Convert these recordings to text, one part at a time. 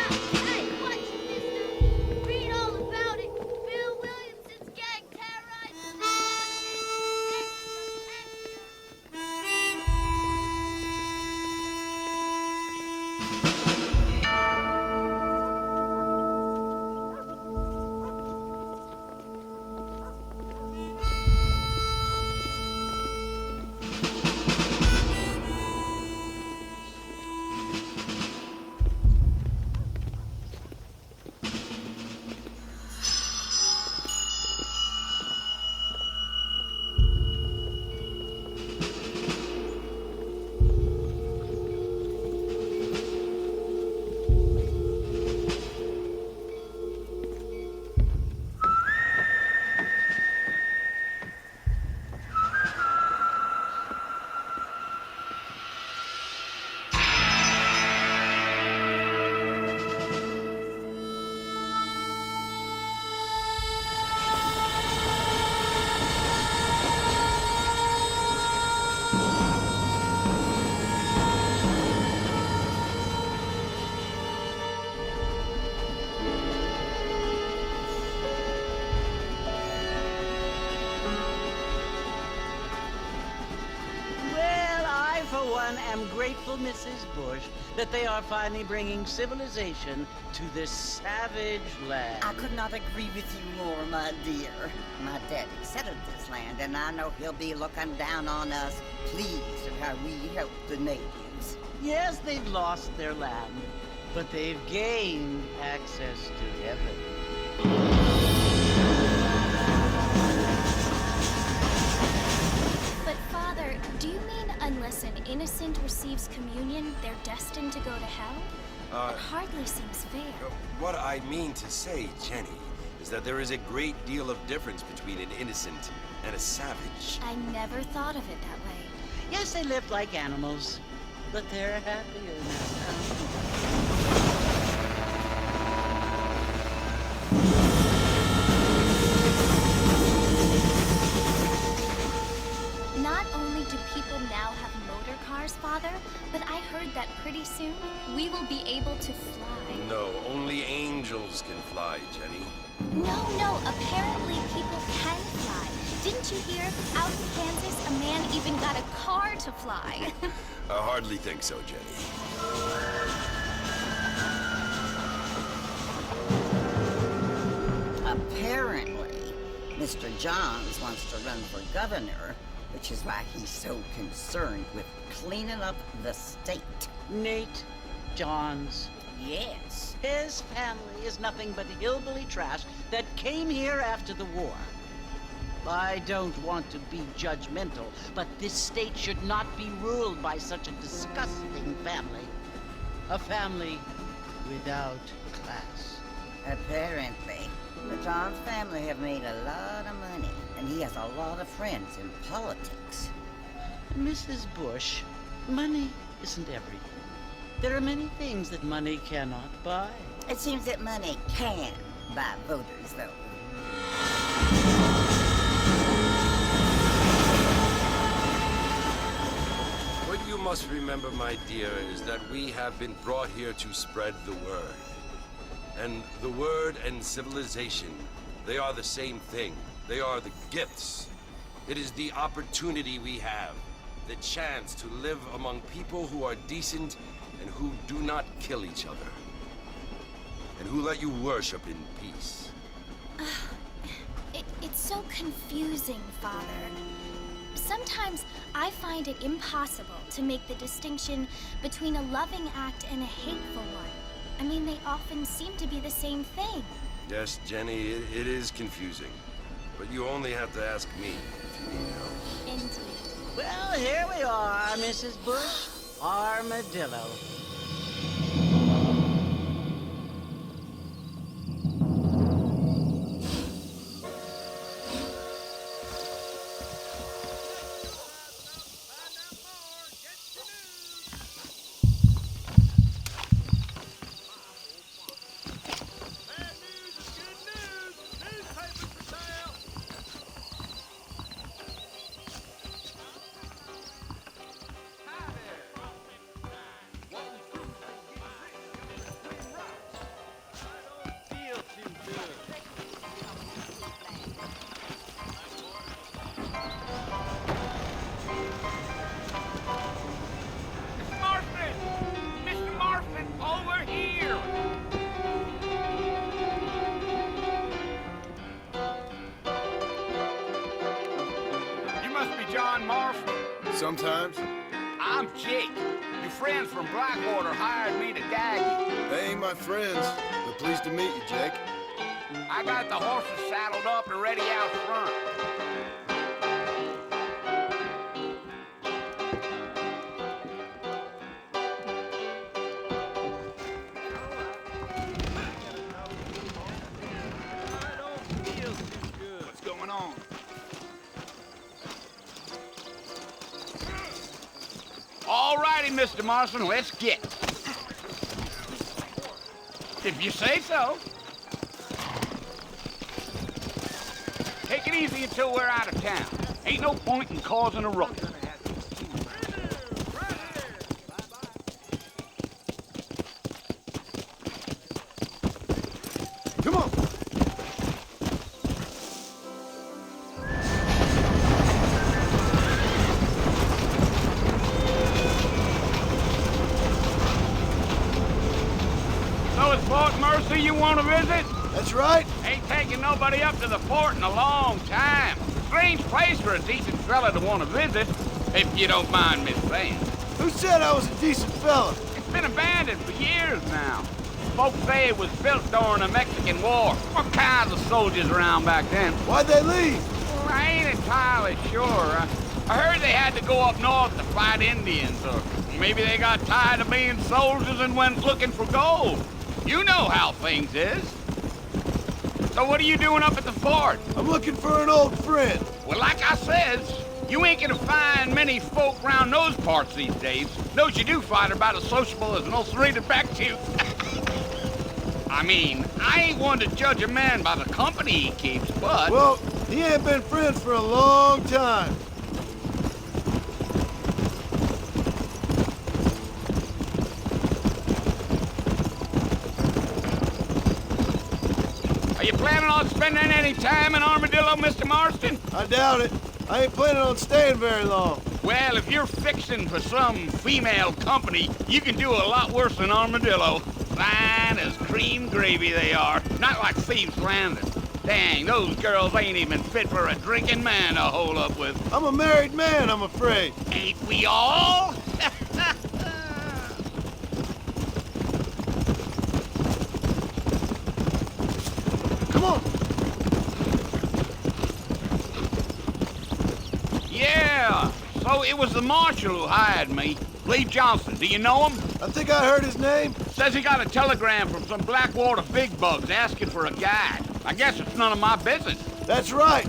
Hey, watch it, mister. Read all about it. Bill Williamson's gang terrorized Well, I, for one, am grateful, Mrs. Bush, that they are finally bringing civilization to this savage land. I could not agree with you more, my dear. My daddy settled this land, and I know he'll be looking down on us, pleased at how we help the natives. Yes, they've lost their land, but they've gained access to heaven. But, Father, do you mean unless an innocent receives communion, they're destined to go to hell? It hardly seems fair. What I mean to say, Jenny, is that there is a great deal of difference between an innocent and a savage. I never thought of it that way. Yes, they lived like animals, but they're happier now. Not only do people now have motor cars, Father, but I heard that pretty soon we will be able to fly. No, only angels can fly, Jenny. No, apparently people can fly. Didn't you hear? Out in Kansas, a man even got a car to fly. I hardly think so, Jenny. Apparently, Mr. Johns wants to run for governor, which is why he's so concerned with cleaning up the state. Nate Johns. Yes. His family is nothing but hillbilly trash that came here after the war. I don't want to be judgmental, but this state should not be ruled by such a disgusting family. A family without class. Apparently. The Johns family have made a lot of money, and he has a lot of friends in politics. Mrs. Bush, money isn't everything. There are many things that money cannot buy. It seems that money can buy voters, though. What you must remember, my dear, is that we have been brought here to spread the word. And the word and civilization, they are the same thing. They are the gifts. It is the opportunity we have, the chance to live among people who are decent and who do not kill each other, and who let you worship in peace. It's so confusing, Father. Sometimes I find it impossible to make the distinction between a loving act and a hateful one. I mean, they often seem to be the same thing. Yes, Jenny, it is confusing. But you only have to ask me if you need help. Indeed. Well, here we are, Mrs. Bush. Armadillo. sometimes. I'm Jake. Your friends from Blackwater hired me to guide you. They ain't my friends, but pleased to meet you, Jake. I got the horses saddled up and ready out front. What's going on? All righty, Mr. Marston, let's get. If you say so. Take it easy until we're out of town. Ain't no point in causing a ruckus. Come on! So it's Fort Mercy you want to visit? That's right. Ain't taking nobody up to the fort in a long time. Strange place for a decent fella to want to visit, if you don't mind me saying. Who said I was a decent fella? It's been abandoned for years now. Folks say it was built during the Mexican War. What kinds of soldiers around back then? Why'd they leave? Well, I ain't entirely sure. I heard they had to go up north to fight Indians, or maybe they got tired of being soldiers and went looking for gold. You know how things is. So what are you doing up at the fort? I'm looking for an old friend. Well, like I says, you ain't gonna find many folk round those parts these days. Those you do find are about as sociable as an ulcerated back tooth. I mean, I ain't one to judge a man by the company he keeps, but... Well, he ain't been friends for a long time. Are you planning on spending any time in Armadillo, Mr. Marston? I doubt it. I ain't planning on staying very long. Well, if you're fixing for some female company, you can do a lot worse than Armadillo. Fine as cream gravy they are. Not like Thieves' Landing. Dang, those girls ain't even fit for a drinking man to hole up with. I'm a married man, I'm afraid. Ain't we all? Come on. Yeah, so it was the marshal who hired me. Lee Johnson, do you know him? I think I heard his name. Says he got a telegram from some Blackwater big bugs asking for a guide. I guess it's none of my business. That's right.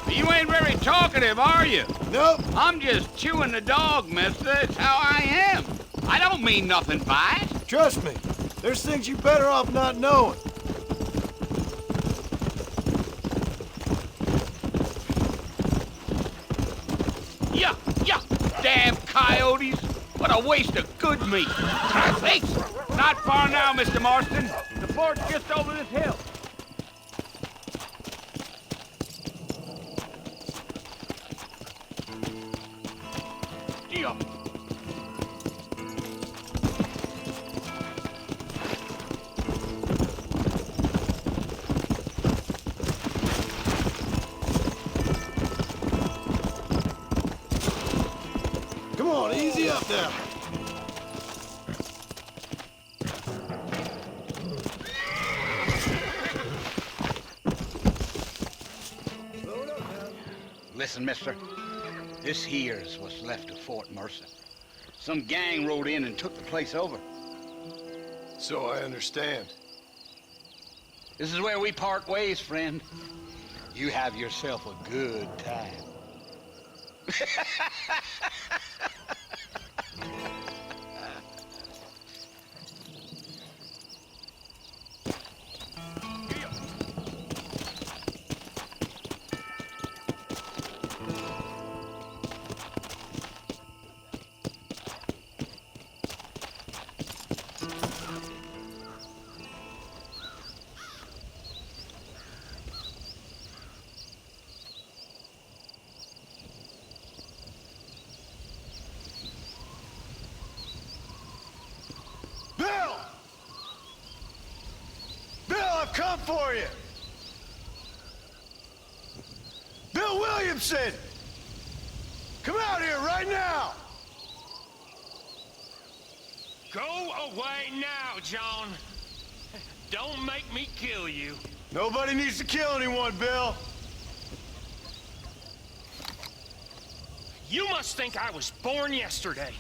You ain't very talkative, are you? Nope. I'm just chewing the dog, mister. It's how I am. I don't mean nothing by it. Trust me. There's things you better off not knowing. Yeah, damn coyotes. What a waste of good meat. Thanks. Not far now, Mr. Marston. The fort's just over this hill. Yeah. Come on, easy up now. Listen, mister. This here's what's left of Fort Mercy. Some gang rode in and took the place over. So I understand. This is where we part ways, friend. You have yourself a good time. come for you! Bill Williamson! Come out here right now! Go away now, John. Don't make me kill you. Nobody needs to kill anyone, Bill. You must think I was born yesterday.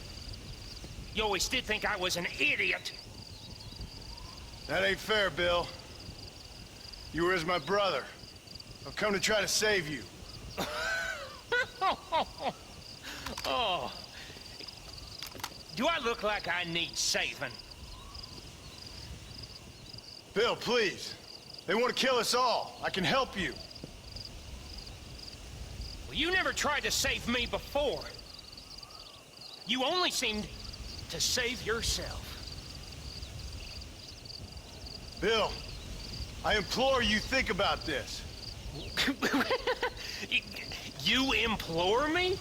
You always did think I was an idiot. That ain't fair, Bill. You were as my brother. I've come to try to save you. Oh. Do I look like I need saving? Bill, please. They want to kill us all. I can help you. Well, you never tried to save me before. You only seemed to save yourself. Bill, I implore you think about this. You implore me?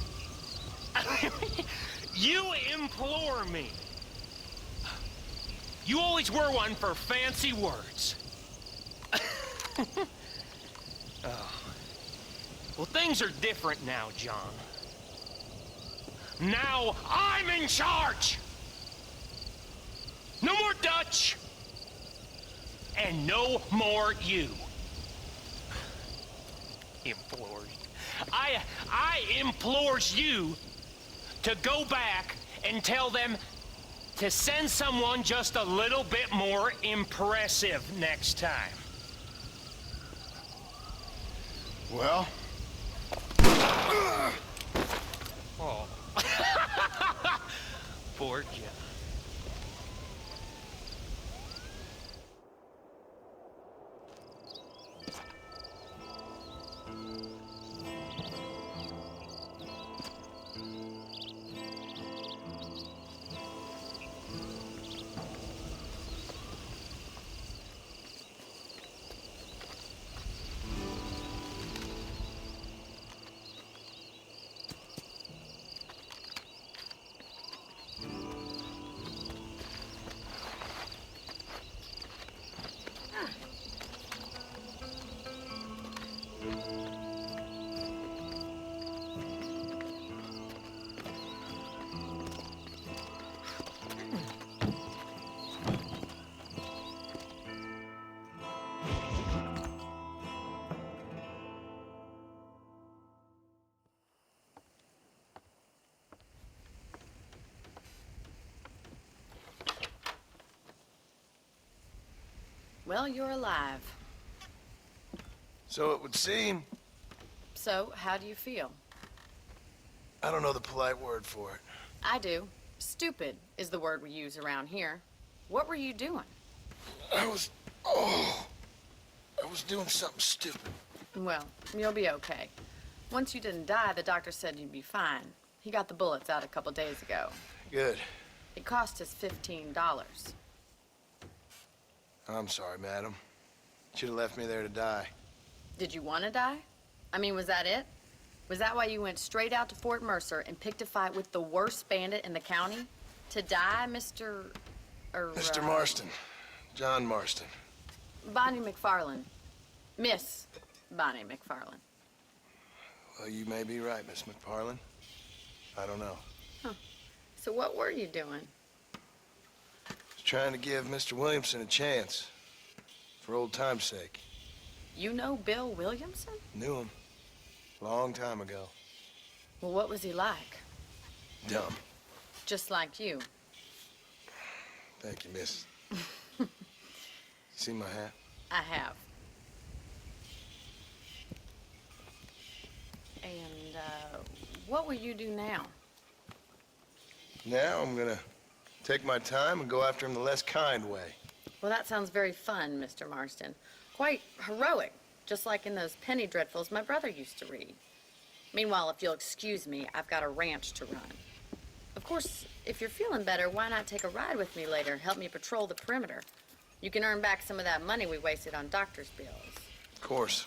You implore me. You always were one for fancy words. Oh. Well, things are different now, John. Now I'm in charge. No more Dutch. And no more you. Implores. I implores you to go back and tell them to send someone just a little bit more impressive next time. Well? Oh. Poor John. Well, you're alive. So it would seem. So, how do you feel? I don't know the polite word for it. I do. Stupid is the word we use around here. What were you doing? I was doing something stupid. Well, you'll be okay. Once you didn't die, the doctor said you'd be fine. He got the bullets out a couple days ago. Good. It cost us $15. I'm sorry, madam. Should have left me there to die. Did you want to die? I mean, was that it? Was that why you went straight out to Fort Mercer and picked a fight with the worst bandit in the county? To die, Mr. Mr. Marston. John Marston. Bonnie McFarland. Miss Bonnie McFarland. Well, you may be right, Miss McFarland. I don't know. So what were you doing? Just trying to give Mr. Williamson a chance. For old time's sake. You know Bill Williamson? Knew him. Long time ago. Well, what was he like? Dumb. Just like you. Thank you, miss. You see my hat? I have. And, what will you do now? Now I'm gonna take my time and go after him the less kind way. Well, that sounds very fun, Mr. Marston. Quite heroic, just like in those penny dreadfuls my brother used to read. Meanwhile, if you'll excuse me, I've got a ranch to run. Of course, if you're feeling better, why not take a ride with me later? Help me patrol the perimeter. You can earn back some of that money we wasted on doctor's bills. Of course.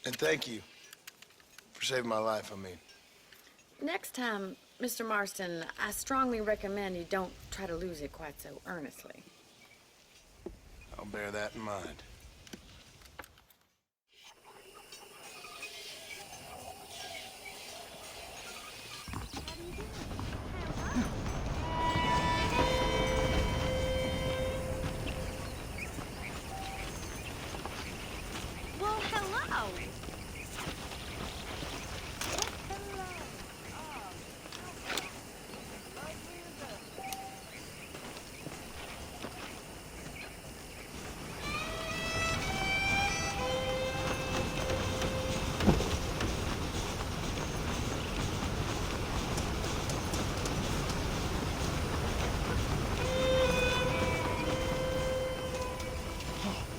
And thank you for saving my life, I mean. Next time, Mr. Marston, I strongly recommend you don't try to lose it quite so earnestly. I'll bear that in mind.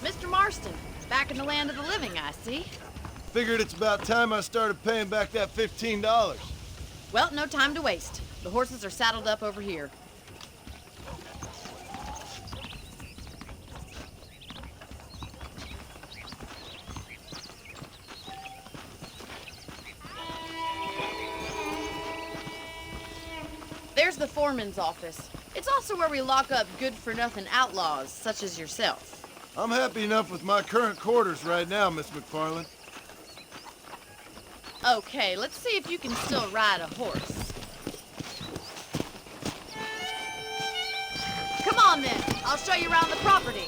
Mr. Marston, back in the land of the living, I see. Figured it's about time I started paying back that $15. Well, no time to waste. The horses are saddled up over here. There's the foreman's office. It's also where we lock up good-for-nothing outlaws, such as yourself. I'm happy enough with my current quarters right now, Miss McFarland. Okay, let's see if you can still ride a horse. Come on then, I'll show you around the property.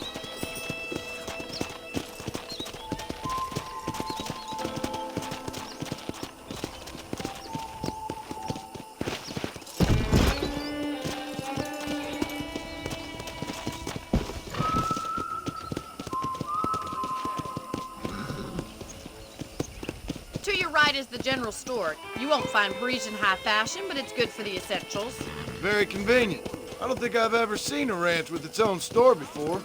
To your right is the general store. You won't find Parisian high fashion, but it's good for the essentials. Very convenient. I don't think I've ever seen a ranch with its own store before.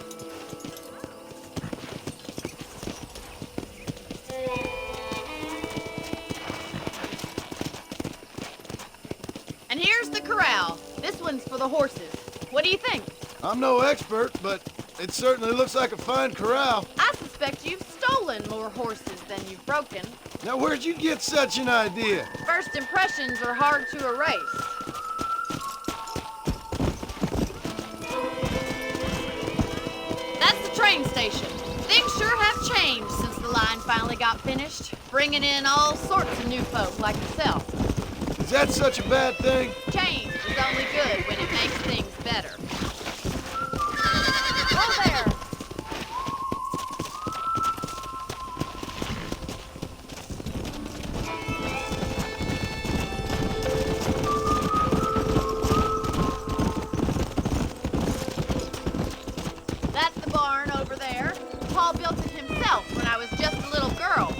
And here's the corral. This one's for the horses. What do you think? I'm no expert, but it certainly looks like a fine corral. I suspect you've stolen more horses than you've broken. Now, where'd you get such an idea? First impressions are hard to erase. That's the train station. Things sure have changed since the line finally got finished, bringing in all sorts of new folk like yourself. Is that such a bad thing? Change is only good when it makes things better. Whoa there! That's the barn over there. Paul built it himself when I was just a little girl.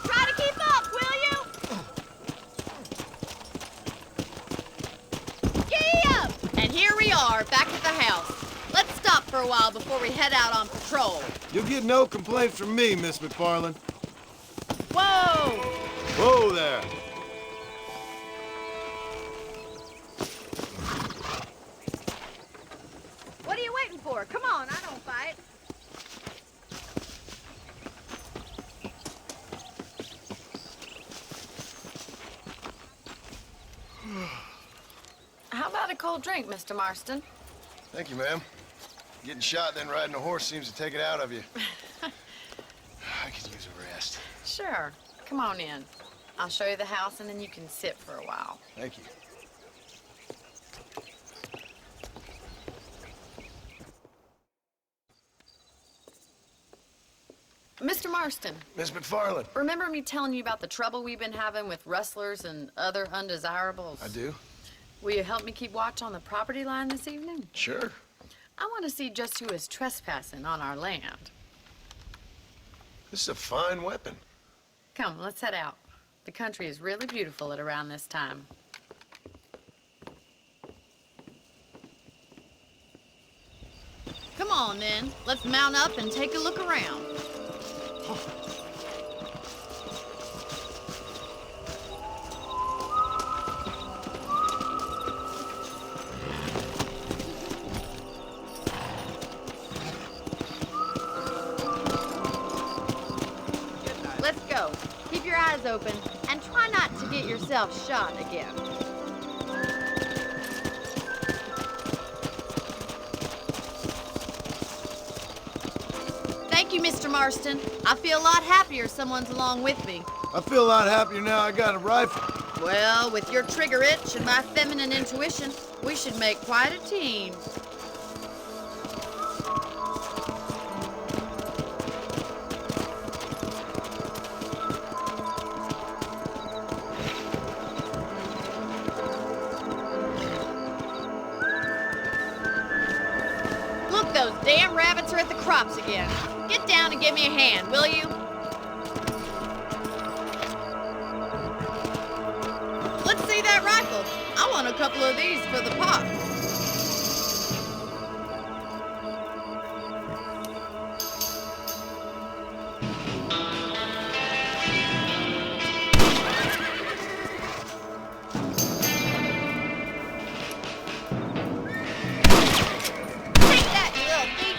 Try to keep up, will you? Giddy up! And here we are, back at the house. Let's stop for a while before we head out on patrol. You'll get no complaints from me, Miss McFarland. Whoa! Whoa there. What are you waiting for? Come on, I don't fight. How about a cold drink, Mr. Marston? Thank you, ma'am. Getting shot then riding a horse seems to take it out of you. I could use a rest. Sure. Come on in. I'll show you the house and then you can sit for a while. Thank you. Mr. Marston, Miss McFarland. remember me telling you about the trouble we've been having with rustlers and other undesirables? I do? Will you help me keep watch on the property line this evening? Sure. I want to see just who is trespassing on our land. This is a fine weapon. Come, let's head out. The country is really beautiful at around this time. Come on, then. Let's mount up and take a look around. Let's go. Keep your eyes open and try not to get yourself shot again. Thank you, Mr. Marston. I feel a lot happier someone's along with me. I feel a lot happier now I got a rifle. Well, with your trigger itch and my feminine intuition, we should make quite a team. Look, those damn rabbits are at the crops again. Get down and give me a hand, will you? Let's see that rifle. I want a couple of these for the pop. Take that, you little thief.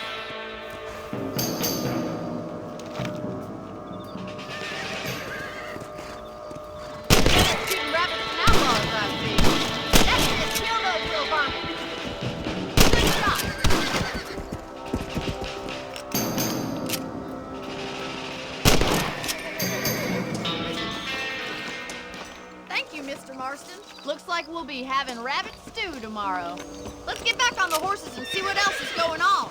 Shooting rabbits and outlaws, I see. That's it. Kill those little varmints. Good shot. Thank you, Mr. Marston. Looks like we'll be having rabbit stew tomorrow. Let's get back on the horses and see what else is going on.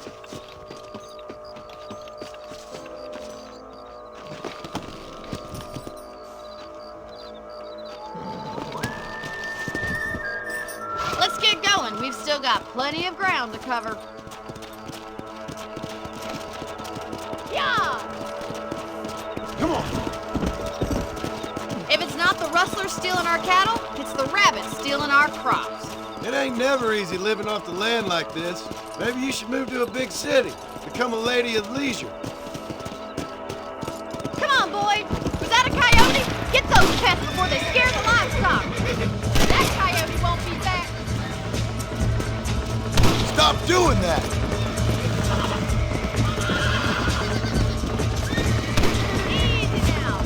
Let's get going. We've still got plenty of ground to cover. Yeah! Come on. If it's not the rustlers stealing our cattle, it's the rabbits stealing our crops. It ain't never easy living off the land like this. Maybe you should move to a big city. Become a lady of leisure. Come on, boy. Was that a coyote? Get those pests before they scare the livestock. That coyote won't be back. Stop doing that! Easy now.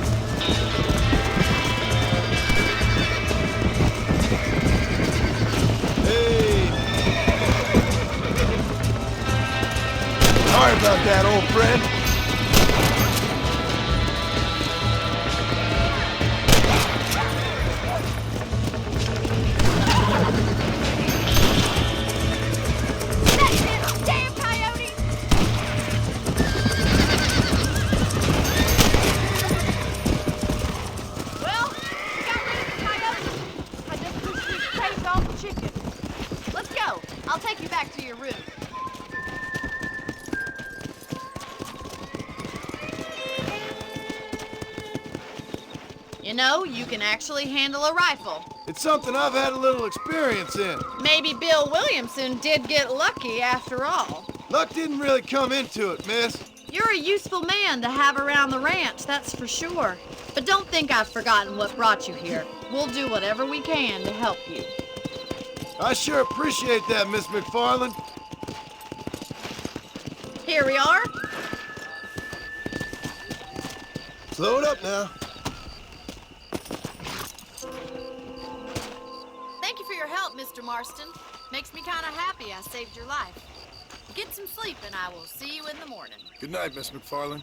Hey! Sorry about that, old friend. That's it, damn coyote. Well, we got rid of the coyote. I just wish we'd saved all the chickens. Let's go. I'll take you back to your room. You know, you can actually handle a rifle. It's something I've had a little experience in. Maybe Bill Williamson did get lucky after all. Luck didn't really come into it, miss. You're a useful man to have around the ranch, that's for sure. But don't think I've forgotten what brought you here. We'll do whatever we can to help you. I sure appreciate that, Miss McFarland. Here we are. Slow it up now. Thank you for your help, Mr. Marston. Makes me kind of happy I saved your life. Get some sleep and I will see you in the morning. Good night, Miss McFarland.